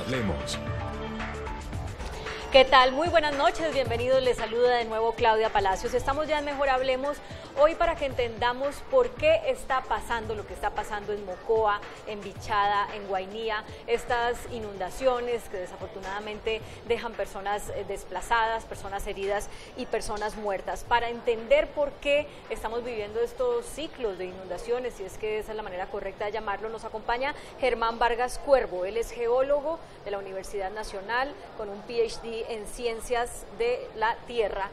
Hablemos. ¿Qué tal? Muy buenas noches, bienvenidos, les saluda de nuevo Claudia Palacios. Estamos ya en Mejor Hablemos, hoy para que entendamos por qué está pasando lo que está pasando en Mocoa, en Bichada, en Guainía, estas inundaciones que desafortunadamente dejan personas desplazadas, personas heridas y personas muertas. Para entender por qué estamos viviendo estos ciclos de inundaciones, si es que esa es la manera correcta de llamarlo, nos acompaña Germán Vargas Cuervo. Él es geólogo de la Universidad Nacional con un PhD en Ciencias de la Tierra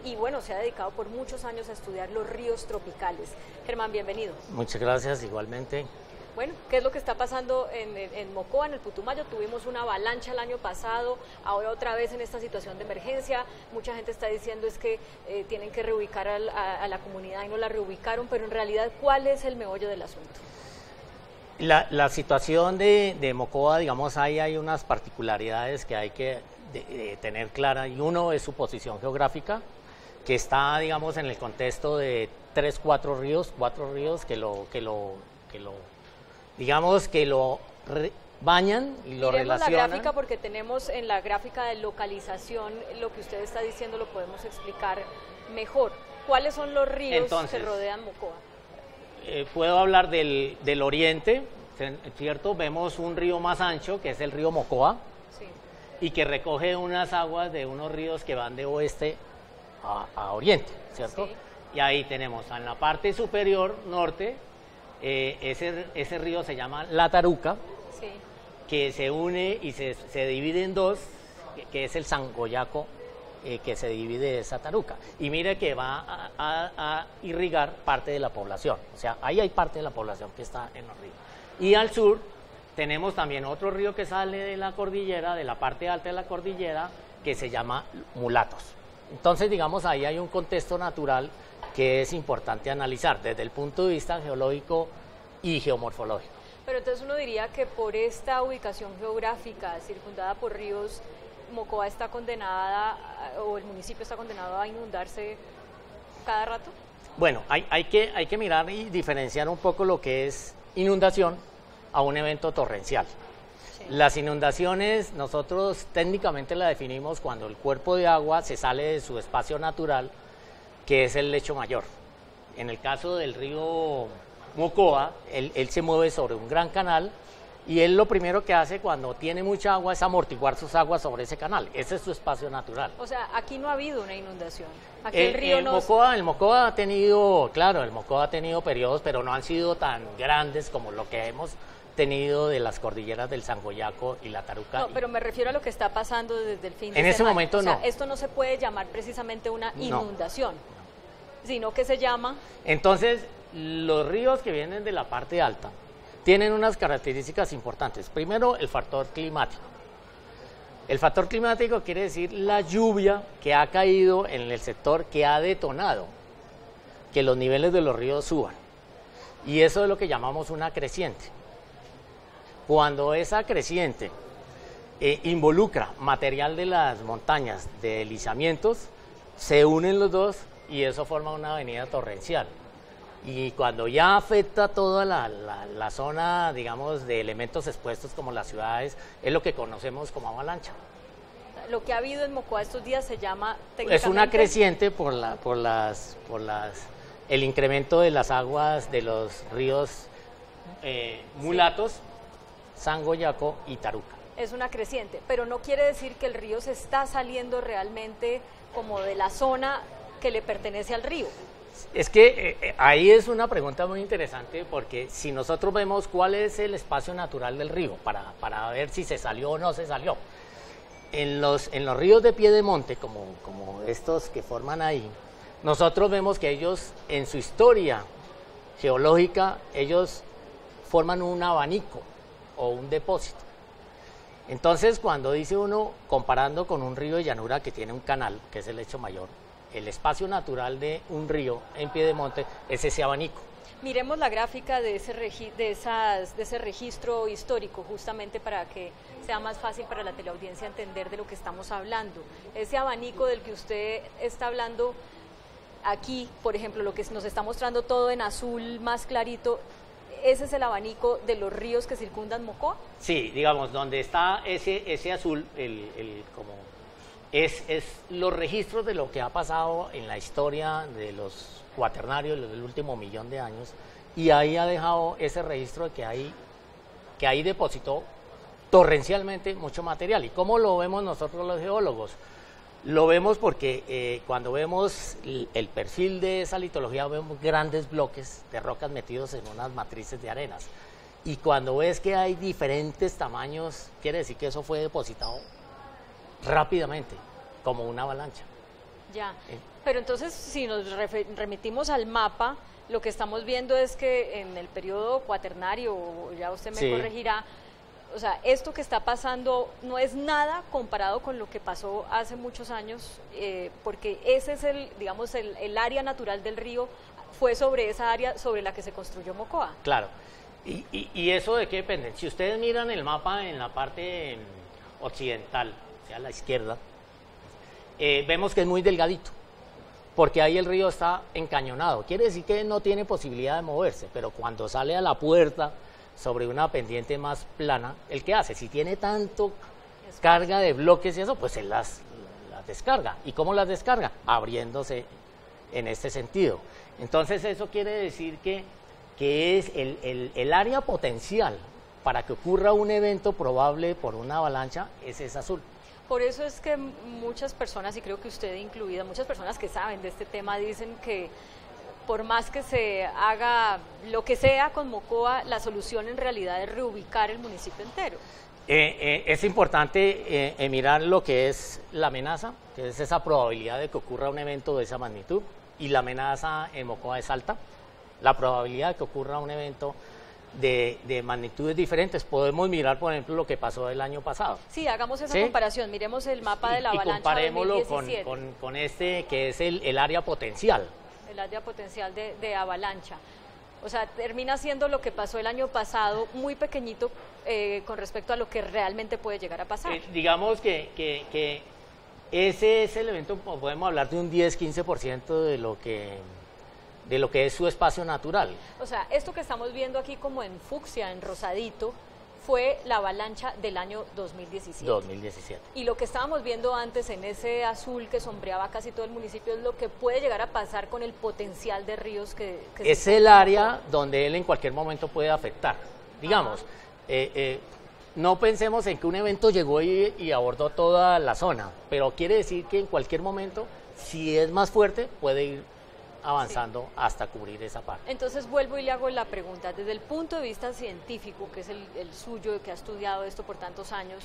y bueno, se ha dedicado por muchos años a estudiar los ríos tropicales. Germán, bienvenido. Muchas gracias, igualmente. Bueno, ¿qué es lo que está pasando en Mocoa, en el Putumayo? Tuvimos una avalancha el año pasado, ahora otra vez en esta situación de emergencia. Mucha gente está diciendo es que tienen que reubicar a la comunidad y no la reubicaron, pero en realidad, ¿cuál es el meollo del asunto? La situación de Mocoa, digamos, hay unas particularidades que hay que tener clara, y uno es su posición geográfica, que está, digamos, en el contexto de cuatro ríos que lo bañan y lo relacionan. La gráfica, porque tenemos en la gráfica de localización lo que usted está diciendo, lo podemos explicar mejor. ¿Cuáles son los ríos que rodean Mocoa? Puedo hablar del oriente, ¿cierto? Vemos un río más ancho, que es el río Mocoa, sí, y que recoge unas aguas de unos ríos que van de oeste a oriente, ¿cierto? Sí. Y ahí tenemos en la parte superior norte, ese río se llama La Taruca, sí, que se une y se divide en dos, que es el Sangoyaco, que se divide de esa taruca, y mire que va a irrigar parte de la población, o sea, ahí hay parte de la población que está en los ríos. Y al sur tenemos también otro río que sale de la cordillera, de la parte alta de la cordillera, que se llama Mulatos. Entonces, digamos, ahí hay un contexto natural que es importante analizar desde el punto de vista geológico y geomorfológico. Pero entonces uno diría que por esta ubicación geográfica circundada por ríos, Mocoa está condenada, o el municipio está condenado a inundarse cada rato. Bueno, hay que mirar y diferenciar un poco lo que es inundación a un evento torrencial. Sí. Las inundaciones nosotros técnicamente la definimos cuando el cuerpo de agua se sale de su espacio natural, que es el lecho mayor. En el caso del río Mocoa, él se mueve sobre un gran canal, y él lo primero que hace cuando tiene mucha agua es amortiguar sus aguas sobre ese canal. Ese es su espacio natural. O sea, aquí no ha habido una inundación. Aquí el río no... El Mocoa ha tenido, claro, el Mocoa ha tenido periodos, pero no han sido tan grandes como lo que hemos tenido de las cordilleras del Sangoyaco y la Taruca. No, pero me refiero a lo que está pasando desde el fin de semana. En ese momento no. O sea, esto no se puede llamar precisamente una inundación, sino que se llama... Entonces, los ríos que vienen de la parte alta tienen unas características importantes. Primero, el factor climático. El factor climático quiere decir la lluvia que ha caído en el sector, que ha detonado que los niveles de los ríos suban. Y eso es lo que llamamos una creciente. Cuando esa creciente involucra material de las montañas, de deslizamientos, se unen los dos y eso forma una avenida torrencial. Y cuando ya afecta toda la zona, digamos, de elementos expuestos como las ciudades, es lo que conocemos como avalancha. Lo que ha habido en Mocoa estos días se llama técnicamente... Es una creciente por el incremento de las aguas de los ríos Mulatos, Sangoyaco y Taruca. Es una creciente, pero no quiere decir que el río se está saliendo realmente como de la zona que le pertenece al río. Es que ahí es una pregunta muy interesante, porque si nosotros vemos cuál es el espacio natural del río, para ver si se salió o no se salió, en los ríos de piedemonte, como estos que forman ahí, nosotros vemos que ellos, en su historia geológica, ellos forman un abanico o un depósito. Entonces, cuando dice uno, comparando con un río de llanura que tiene un canal, que es el lecho mayor, el espacio natural de un río en piedemonte es ese abanico. Miremos la gráfica de ese registro histórico, justamente para que sea más fácil para la teleaudiencia entender de lo que estamos hablando. Ese abanico del que usted está hablando aquí, por ejemplo, lo que nos está mostrando todo en azul más clarito, ese es el abanico de los ríos que circundan Mocoa. Sí, digamos, donde está ese azul, es los registros de lo que ha pasado en la historia de los cuaternarios del último 1.000.000 de años, y ahí ha dejado ese registro de que ahí depositó torrencialmente mucho material. ¿Y cómo lo vemos nosotros los geólogos? Lo vemos porque cuando vemos el perfil de esa litología, vemos grandes bloques de rocas metidos en unas matrices de arenas. Y cuando ves que hay diferentes tamaños, quiere decir que eso fue depositado rápidamente, como una avalancha. Ya, pero entonces si nos remitimos al mapa, lo que estamos viendo es que en el periodo cuaternario, ya usted me corregirá, o sea, esto que está pasando no es nada comparado con lo que pasó hace muchos años, porque ese es digamos, el área natural del río, fue sobre esa área sobre la que se construyó Mocoa. Claro, y eso de qué depende. Si ustedes miran el mapa en la parte occidental, o sea, a la izquierda, vemos que es muy delgadito, porque ahí el río está encañonado. Quiere decir que no tiene posibilidad de moverse, pero cuando sale a la puerta sobre una pendiente más plana, ¿el qué hace? Si tiene tanto carga de bloques y eso, pues él las descarga. ¿Y cómo las descarga? Abriéndose en este sentido. Entonces eso quiere decir que es el área potencial para que ocurra un evento probable por una avalancha, es azul. Por eso es que muchas personas, y creo que usted incluida, muchas personas que saben de este tema dicen que por más que se haga lo que sea con Mocoa, la solución en realidad es reubicar el municipio entero. Es importante mirar lo que es la amenaza, que es esa probabilidad de que ocurra un evento de esa magnitud, y la amenaza en Mocoa es alta. La probabilidad de que ocurra un evento de magnitudes diferentes. Podemos mirar, por ejemplo, lo que pasó el año pasado. Sí, hagamos esa comparación, miremos el mapa de la avalancha. Y comparémoslo 2017. con este que es el área potencial. El área potencial de avalancha. O sea, termina siendo lo que pasó el año pasado, muy pequeñito con respecto a lo que realmente puede llegar a pasar. Digamos que ese es el evento, podemos hablar de un 10-15% de lo que es su espacio natural. O sea, esto que estamos viendo aquí como en fucsia, en rosadito, fue la avalancha del año 2017. 2017. Y lo que estábamos viendo antes en ese azul que sombreaba casi todo el municipio es lo que puede llegar a pasar con el potencial de ríos que es el área donde él en cualquier momento puede afectar. Digamos, no pensemos en que un evento llegó y abordó toda la zona, pero quiere decir que en cualquier momento, si es más fuerte, puede ir avanzando hasta cubrir esa parte. Entonces vuelvo y le hago la pregunta, desde el punto de vista científico, que es el suyo, que ha estudiado esto por tantos años,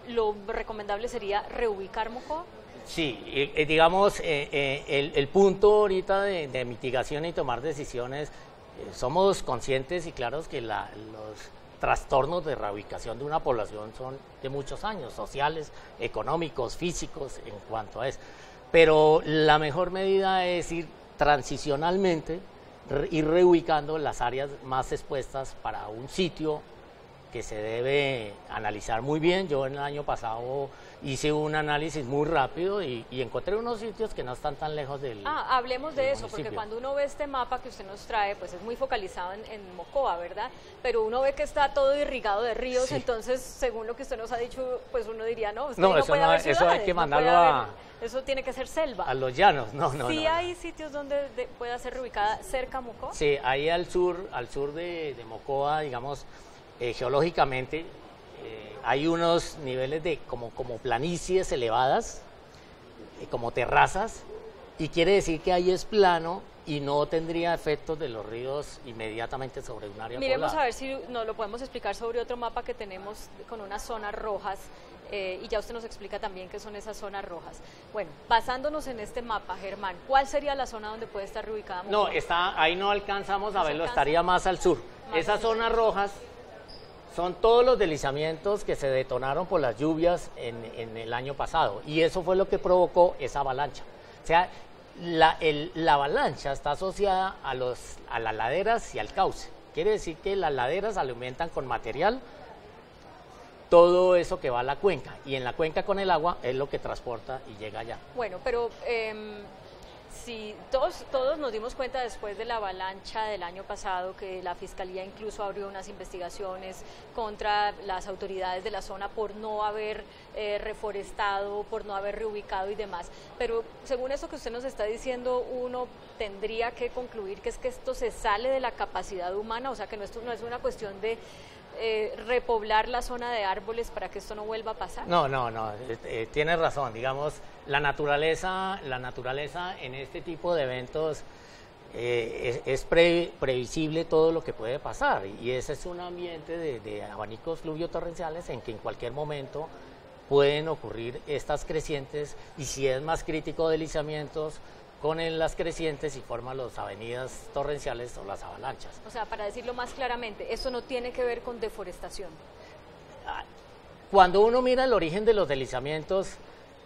¿lo recomendable sería reubicar Mocoa? Sí, digamos, el punto ahorita de mitigación y tomar decisiones, somos conscientes y claros que los trastornos de reubicación de una población son de muchos años, sociales, económicos, físicos, en cuanto a eso. Pero la mejor medida es ir transicionalmente, ir reubicando las áreas más expuestas para un sitio que se debe analizar muy bien. Yo en el año pasado hice un análisis muy rápido y encontré unos sitios que no están tan lejos del hablemos de eso, municipio. porque cuando uno ve este mapa que usted nos trae, pues es muy focalizado en Mocoa, ¿verdad? Pero uno ve que está todo irrigado de ríos, sí. Entonces, según lo que usted nos ha dicho, pues uno diría, no, usted no puede haber ciudades, eso hay que mandarlo eso tiene que ser selva. A los llanos, no. ¿Sí hay sitios donde pueda ser reubicada cerca a Mocoa? Sí, ahí al sur de Mocoa, digamos, geológicamente, hay unos niveles de como planicies elevadas, como terrazas, y quiere decir que ahí es plano y no tendría efectos de los ríos inmediatamente sobre un área Miremos poblada. A ver si nos lo podemos explicar sobre otro mapa que tenemos con unas zonas rojas, y ya usted nos explica también qué son esas zonas rojas. Bueno, basándonos en este mapa, Germán, ¿cuál sería la zona donde puede estar reubicada Mocoa? No, ahí no alcanzamos a verlo, estaría más al sur. Esas zonas rojas son todos los deslizamientos que se detonaron por las lluvias en el año pasado, y eso fue lo que provocó esa avalancha. O sea, la avalancha está asociada a las laderas y al cauce. Quiere decir que las laderas alimentan con material todo eso que va a la cuenca, y en la cuenca con el agua es lo que transporta y llega allá. Bueno, pero Sí, todos nos dimos cuenta después de la avalancha del año pasado que la Fiscalía incluso abrió unas investigaciones contra las autoridades de la zona por no haber reforestado, por no haber reubicado y demás. Pero según eso que usted nos está diciendo, uno tendría que concluir que es que esto se sale de la capacidad humana, o sea que esto no es una cuestión de repoblar la zona de árboles para que esto no vuelva a pasar. No, tiene razón, digamos, la naturaleza en este tipo de eventos es previsible todo lo que puede pasar, y ese es un ambiente de abanicos fluvio-torrenciales en que en cualquier momento pueden ocurrir estas crecientes, y si es más crítico, deslizamientos con las crecientes y forman las avenidas torrenciales o las avalanchas. O sea, para decirlo más claramente, eso no tiene que ver con deforestación. Cuando uno mira el origen de los deslizamientos,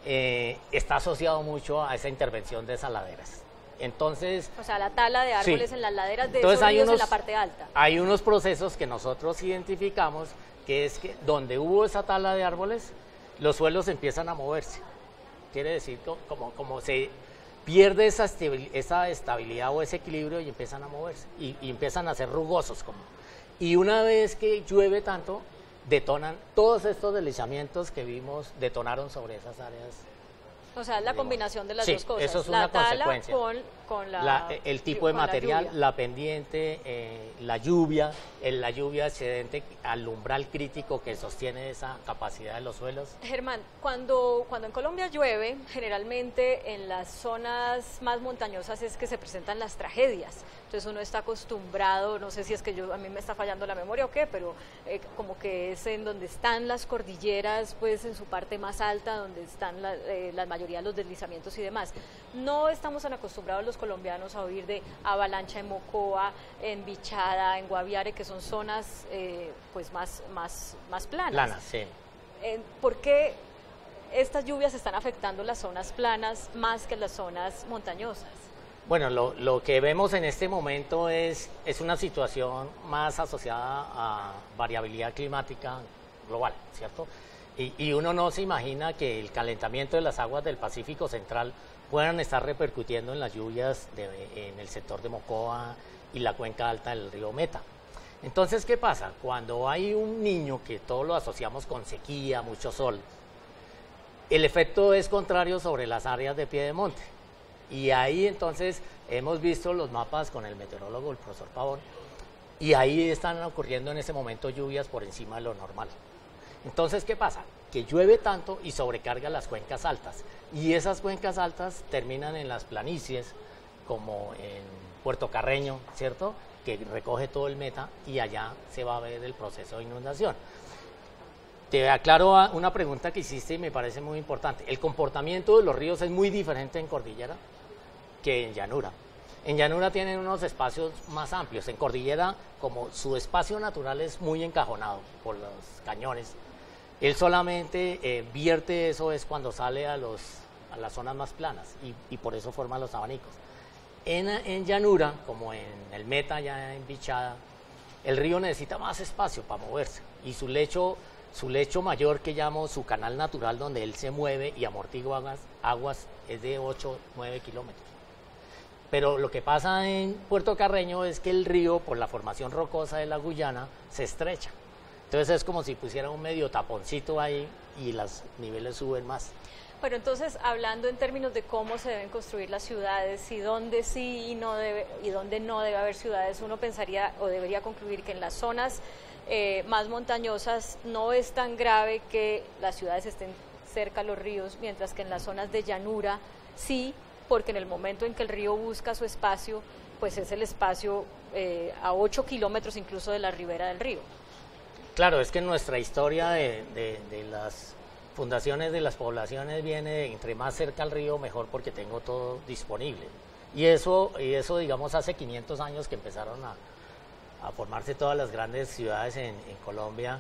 está asociado mucho a esa intervención de esas laderas. Entonces, o sea, la tala de árboles en las laderas de esos ríos en la parte alta. Hay unos procesos que nosotros identificamos, que es que donde hubo esa tala de árboles, los suelos empiezan a moverse. Quiere decir, como se pierde esa estabilidad o ese equilibrio y empiezan a moverse y empiezan a ser rugosos. Y una vez que llueve tanto, detonan todos estos deslizamientos que vimos, detonaron sobre esas áreas. O sea, es la combinación de las dos cosas. Eso es una consecuencia. Con el tipo de material, la pendiente, la lluvia excedente al umbral crítico que sostiene esa capacidad de los suelos. Germán, cuando en Colombia llueve, generalmente en las zonas más montañosas es que se presentan las tragedias. Entonces uno está acostumbrado, no sé si es que a mí me está fallando la memoria o qué, pero como que es en donde están las cordilleras, pues en su parte más alta, donde están la mayoría de los deslizamientos y demás. No estamos tan acostumbrados los colombianos a oír de avalancha en Mocoa, en Bichada, en Guaviare, que son zonas pues más planas. Planas, sí. ¿Por qué estas lluvias están afectando las zonas planas más que las zonas montañosas? Bueno, lo que vemos en este momento es una situación más asociada a variabilidad climática global, ¿cierto? Y uno no se imagina que el calentamiento de las aguas del Pacífico Central puedan estar repercutiendo en las lluvias en el sector de Mocoa y la cuenca alta del río Meta. Entonces, ¿qué pasa? Cuando hay un niño, que todos lo asociamos con sequía, mucho sol, el efecto es contrario sobre las áreas de piedemonte. Y ahí entonces hemos visto los mapas con el meteorólogo, el profesor Pavón, y ahí están ocurriendo en ese momento lluvias por encima de lo normal. Entonces, ¿qué pasa? Que llueve tanto y sobrecarga las cuencas altas, y esas cuencas altas terminan en las planicies, como en Puerto Carreño, ¿cierto?, que recoge todo el Meta, y allá se va a ver el proceso de inundación. Te aclaro una pregunta que hiciste y me parece muy importante. El comportamiento de los ríos es muy diferente en cordillera que en llanura. En llanura tienen unos espacios más amplios. En cordillera, como su espacio natural es muy encajonado por los cañones, él solamente vierte eso es cuando sale a las zonas más planas, y por eso forma los abanicos. En llanura, como en el Meta, ya en Bichada, el río necesita más espacio para moverse, y su lecho mayor, que llamo su canal natural, donde él se mueve y amortigua aguas, es de 8-9 kilómetros. Pero lo que pasa en Puerto Carreño es que el río, por la formación rocosa de la Guyana, se estrecha. Entonces es como si pusiera un medio taponcito ahí y los niveles suben más. Pero entonces, hablando en términos de cómo se deben construir las ciudades y dónde sí y dónde no debe haber ciudades, uno pensaría o debería concluir que en las zonas más montañosas no es tan grave que las ciudades estén cerca a los ríos, mientras que en las zonas de llanura sí, porque en el momento en que el río busca su espacio, pues es el espacio a 8 kilómetros incluso de la ribera del río. Claro, es que nuestra historia de las fundaciones de las poblaciones viene de entre más cerca al río mejor, porque tengo todo disponible. Y eso digamos, hace 500 años que empezaron a formarse todas las grandes ciudades en Colombia.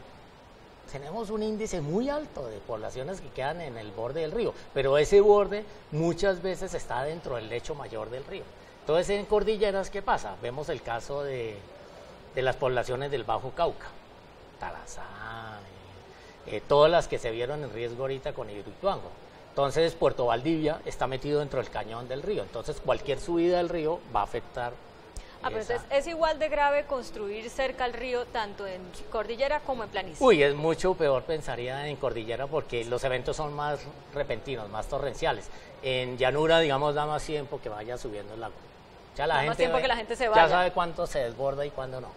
Tenemos un índice muy alto de poblaciones que quedan en el borde del río, pero ese borde muchas veces está dentro del lecho mayor del río. Entonces, en cordilleras, ¿qué pasa? Vemos el caso de las poblaciones del Bajo Cauca, Tarazá, todas las que se vieron en riesgo ahorita con Hidroituango. Entonces Puerto Valdivia está metido dentro del cañón del río, entonces cualquier subida del río va a afectar. Pero entonces es igual de grave construir cerca al río, tanto en cordillera como en planicie. Uy, es mucho peor, pensaría, en cordillera porque los eventos son más repentinos, más torrenciales. En llanura, digamos, da más tiempo que vaya subiendo el agua. Ya la da gente más tiempo que la gente se vaya. Ya sabe cuánto se desborda y cuándo no.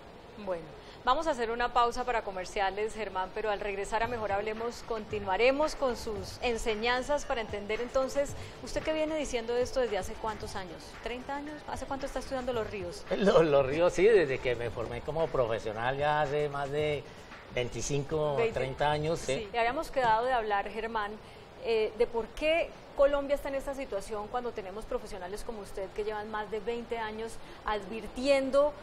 Bueno, vamos a hacer una pausa para comerciales, Germán, pero al regresar a Mejor Hablemos continuaremos con sus enseñanzas para entender entonces, ¿usted qué viene diciendo esto desde hace cuántos años? ¿30 años? ¿Hace cuánto está estudiando los ríos? Los ríos sí, desde que me formé como profesional ya hace más de 25 o 30 años. Sí, le habíamos quedado de hablar, Germán, de por qué Colombia está en esta situación cuando tenemos profesionales como usted que llevan más de 20 años advirtiendo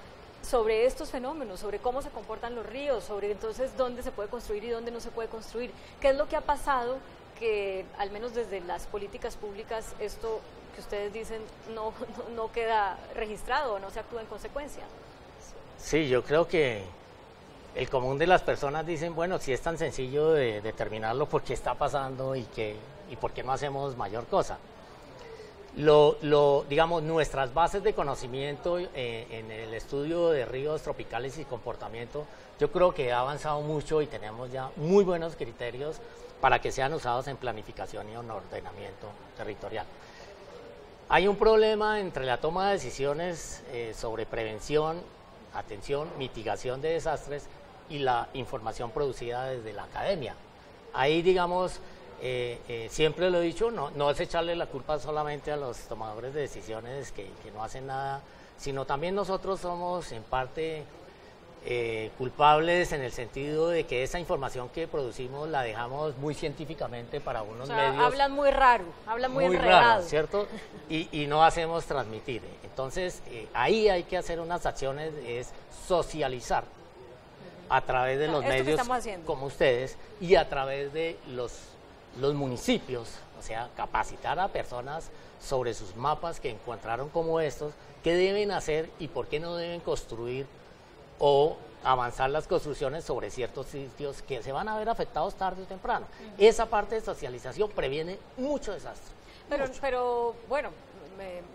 sobre estos fenómenos, sobre cómo se comportan los ríos, sobre entonces dónde se puede construir y dónde no se puede construir. ¿Qué es lo que ha pasado que, al menos desde las políticas públicas, esto que ustedes dicen no queda registrado o no se actúa en consecuencia? Sí, yo creo que el común de las personas dicen, bueno, si es tan sencillo de determinarlo, ¿por qué está pasando y por qué no hacemos mayor cosa? Digamos, nuestras bases de conocimiento en el estudio de ríos tropicales y comportamiento, yo creo que ha avanzado mucho y tenemos ya muy buenos criterios para que sean usados en planificación y en ordenamiento territorial. Hay un problema entre la toma de decisiones sobre prevención, atención, mitigación de desastres y la información producida desde la academia. Ahí, digamos, siempre lo he dicho, no es echarle la culpa solamente a los tomadores de decisiones que no hacen nada, sino también nosotros somos en parte culpables en el sentido de que esa información que producimos la dejamos muy científicamente para unos medios. Hablan muy raro, hablan muy enredado. Raro, ¿cierto? Y no hacemos transmitir. Entonces, ahí hay que hacer unas acciones, es socializar a través de los medios como ustedes y a través de los municipios, o sea, capacitar a personas sobre sus mapas que encontraron como estos, qué deben hacer y por qué no deben construir o avanzar las construcciones sobre ciertos sitios que se van a ver afectados tarde o temprano. Esa parte de socialización previene mucho desastre. Pero bueno,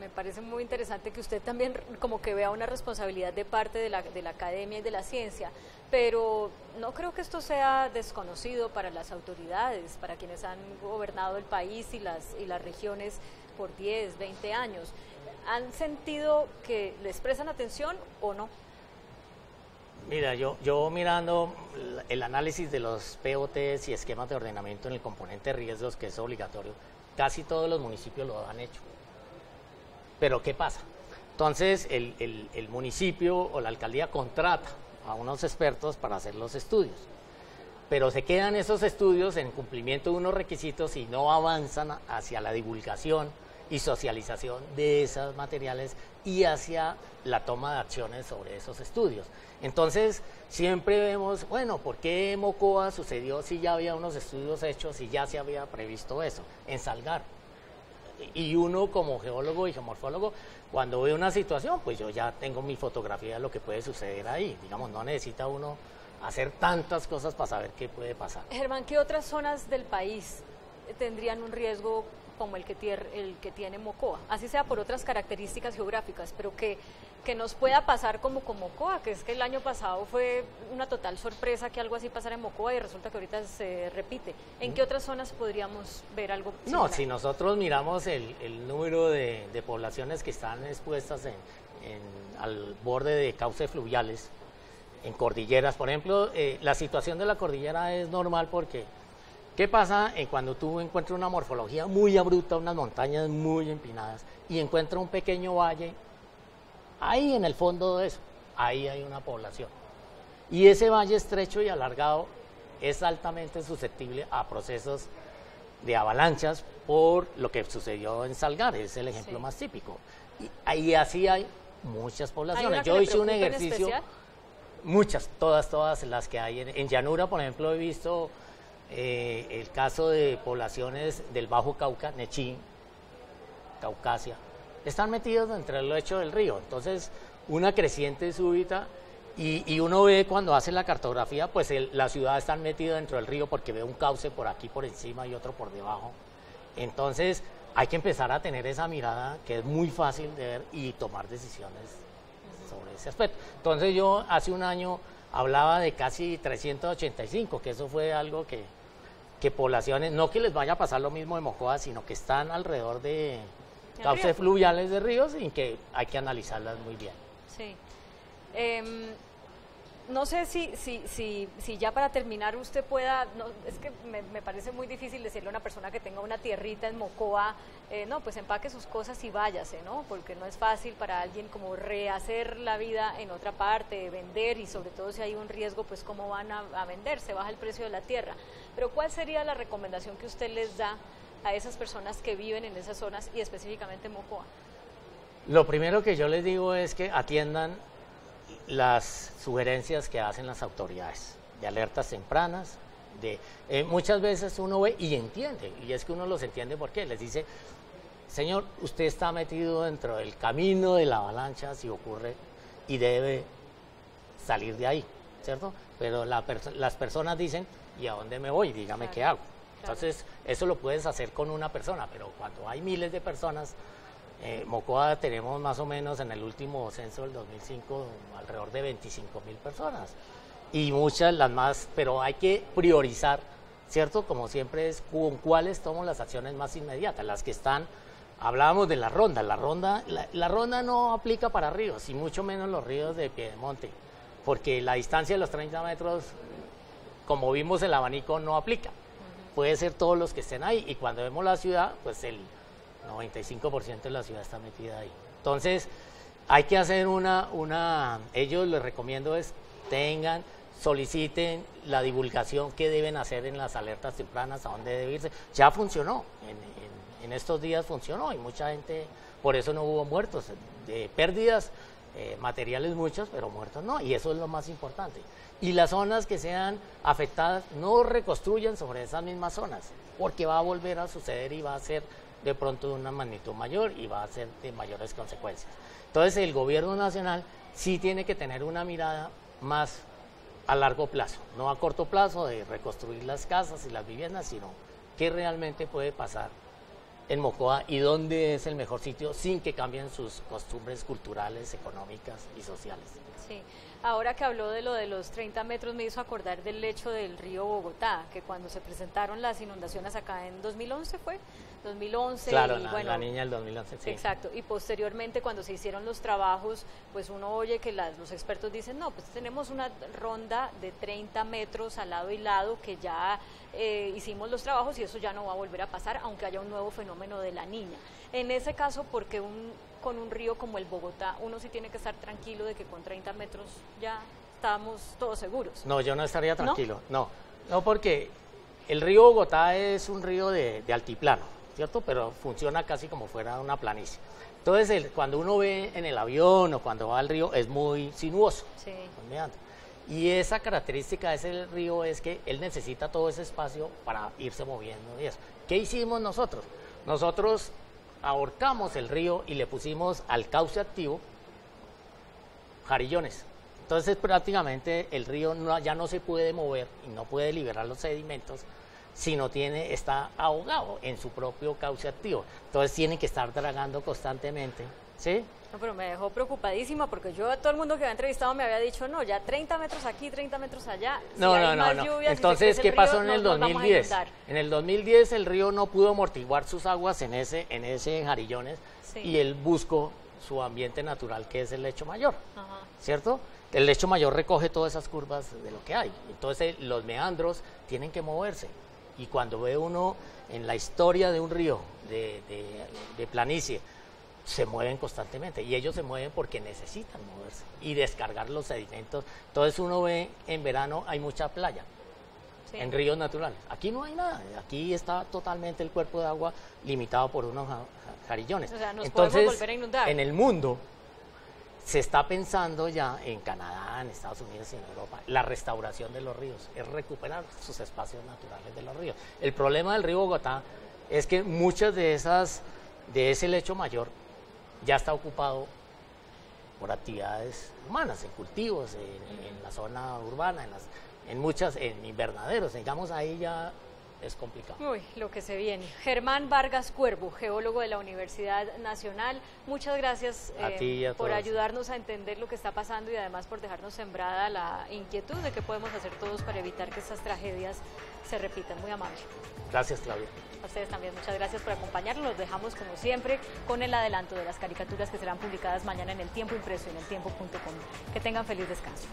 me parece muy interesante que usted también como que vea una responsabilidad de parte de la academia y de la ciencia, pero no creo que esto sea desconocido para las autoridades, para quienes han gobernado el país y las regiones por 10, 20 años. ¿Han sentido que les prestan atención o no? Mira, yo mirando el análisis de los POTs y esquemas de ordenamiento en el componente riesgos, que es obligatorio, casi todos los municipios lo han hecho. Pero ¿qué pasa? Entonces el municipio o la alcaldía contrata a unos expertos para hacer los estudios, pero se quedan esos estudios en cumplimiento de unos requisitos y no avanzan hacia la divulgación y socialización de esos materiales y hacia la toma de acciones sobre esos estudios. Entonces siempre vemos, bueno, ¿por qué en Mocoa sucedió si ya había unos estudios hechos y ya se había previsto eso? En Salgar. Y uno como geólogo y geomorfólogo, cuando ve una situación, pues yo ya tengo mi fotografía de lo que puede suceder ahí. Digamos, no necesita uno hacer tantas cosas para saber qué puede pasar. Germán, ¿qué otras zonas del país tendrían un riesgo como el que tiene Mocoa? Así sea por otras características geográficas, pero que nos pueda pasar como con Mocoa, que es que el año pasado fue una total sorpresa que algo así pasara en Mocoa y resulta que ahorita se repite. ¿En qué otras zonas podríamos ver algo similar? No, si nosotros miramos el número de poblaciones que están expuestas al borde de cauces fluviales, en cordilleras, por ejemplo, la situación de la cordillera es normal porque ¿qué pasa cuando tú encuentras una morfología muy abrupta, unas montañas muy empinadas y encuentras un pequeño valle? Ahí en el fondo de eso, ahí hay una población. Y ese valle estrecho y alargado es altamente susceptible a procesos de avalanchas por lo que sucedió en Salgar, es el ejemplo más típico. Y ahí así hay muchas poblaciones. Yo hice un ejercicio, muchas, todas las que hay. En Llanura, por ejemplo, he visto el caso de poblaciones del Bajo Cauca, Nechí, Caucasia, están metidos entre el lecho del río, entonces una creciente súbita y uno ve cuando hace la cartografía, pues la ciudad está metida dentro del río porque ve un cauce por aquí por encima y otro por debajo. Entonces hay que empezar a tener esa mirada que es muy fácil de ver y tomar decisiones sobre ese aspecto. Entonces yo hace un año hablaba de casi 385, que eso fue algo que poblaciones, no que les vaya a pasar lo mismo de Mocoa, sino que están alrededor de cauces fluviales de ríos y que hay que analizarlas muy bien. Sí. No sé si ya para terminar usted pueda, no, es que me parece muy difícil decirle a una persona que tenga una tierrita en Mocoa, no, pues empaque sus cosas y váyase, ¿no? Porque no es fácil para alguien como rehacer la vida en otra parte, vender, y sobre todo si hay un riesgo, pues cómo van a vender, se baja el precio de la tierra. Pero ¿cuál sería la recomendación que usted les da a esas personas que viven en esas zonas y específicamente en Mocoa? Lo primero que yo les digo es que atiendan las sugerencias que hacen las autoridades, de alertas tempranas, muchas veces uno ve y entiende, y es que uno los entiende porque les dice, señor, usted está metido dentro del camino de la avalancha si ocurre y debe salir de ahí, ¿cierto? Pero las personas dicen, ¿y a dónde me voy? Dígame qué hago. Entonces, eso lo puedes hacer con una persona, pero cuando hay miles de personas, Mocoa tenemos más o menos en el último censo del 2005 alrededor de 25.000 personas y muchas las más, pero hay que priorizar, ¿cierto? Como siempre es con cuáles tomo las acciones más inmediatas, las que están, hablábamos de la ronda no aplica para ríos y mucho menos los ríos de Piedemonte, porque la distancia de los 30 metros, como vimos el abanico, no aplica, puede ser todos los que estén ahí y cuando vemos la ciudad, pues el 95% de la ciudad está metida ahí. Entonces, hay que hacer ellos les recomiendo es, soliciten la divulgación que deben hacer en las alertas tempranas, a dónde debe irse. Ya funcionó, en estos días funcionó y mucha gente, por eso no hubo muertos, pérdidas materiales muchas, pero muertos no, y eso es lo más importante. Y las zonas que sean afectadas, no reconstruyan sobre esas mismas zonas, porque va a volver a suceder y va a ser de pronto de una magnitud mayor y va a ser de mayores consecuencias. Entonces el gobierno nacional sí tiene que tener una mirada más a largo plazo, no a corto plazo de reconstruir las casas y las viviendas, sino qué realmente puede pasar en Mocoa y dónde es el mejor sitio sin que cambien sus costumbres culturales, económicas y sociales. Sí. Ahora que habló de lo de los 30 metros me hizo acordar del lecho del río Bogotá, que cuando se presentaron las inundaciones acá en 2011 fue, 2011. Claro, y la niña del 2011, sí. Exacto, y posteriormente cuando se hicieron los trabajos, pues uno oye que los expertos dicen, no, pues tenemos una ronda de 30 metros al lado y lado que ya hicimos los trabajos y eso ya no va a volver a pasar, aunque haya un nuevo fenómeno de la niña. En ese caso, porque con un río como el Bogotá, uno sí tiene que estar tranquilo de que con 30 metros ya estamos todos seguros. No, yo no estaría tranquilo, no porque el río Bogotá es un río de altiplano, ¿cierto? Pero funciona casi como fuera una planicie. Entonces, cuando uno ve en el avión o cuando va al río, es muy sinuoso. Sí. Y esa característica de ese río es que él necesita todo ese espacio para irse moviendo y eso. ¿Qué hicimos nosotros? Nosotros ahorcamos el río y le pusimos al cauce activo jarillones. Entonces prácticamente el río ya no se puede mover y no puede liberar los sedimentos, sino está ahogado en su propio cauce activo. Entonces tiene que estar dragando constantemente, ¿sí? No, pero me dejó preocupadísima porque todo el mundo que había entrevistado me había dicho, no, ya 30 metros aquí, 30 metros allá. No. Entonces, ¿qué pasó en el 2010? En el 2010 el río no pudo amortiguar sus aguas en ese jarillones, sí. Y él buscó su ambiente natural, que es el lecho mayor, ajá, ¿cierto? El lecho mayor recoge todas esas curvas de lo que hay. Entonces los meandros tienen que moverse. Y cuando ve uno en la historia de un río de planicie, se mueven constantemente y ellos se mueven porque necesitan moverse y descargar los sedimentos. Entonces uno ve en verano hay mucha playa, sí, en ríos naturales. Aquí no hay nada, aquí está totalmente el cuerpo de agua limitado por unos jarillones. O sea, nos entonces, podemos volver a inundar. En el mundo se está pensando ya en Canadá, en Estados Unidos y en Europa, la restauración de los ríos, es recuperar sus espacios naturales de los ríos. El problema del río Bogotá es que muchas de ese lecho mayor ya está ocupado por actividades humanas, en cultivos, en la zona urbana, en invernaderos, digamos, ahí ya es complicado. Uy, lo que se viene. Germán Vargas Cuervo, geólogo de la Universidad Nacional, muchas gracias a ti y a por todos. ayudarnos a entender lo que está pasando y además por dejarnos sembrada la inquietud de qué podemos hacer todos para evitar que estas tragedias se repitan. Muy amable. Gracias, Claudia. A ustedes también, muchas gracias por acompañarnos. Los dejamos, como siempre, con el adelanto de las caricaturas que serán publicadas mañana en El Tiempo Impreso y en eltiempo.com. Que tengan feliz descanso.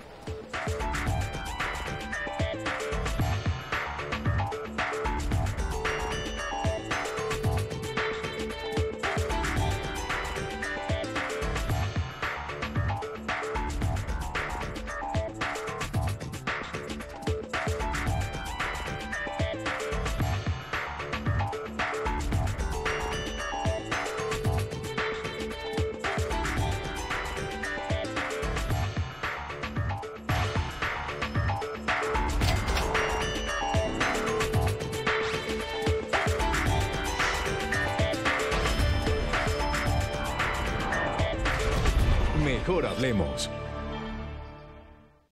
Mejor hablemos.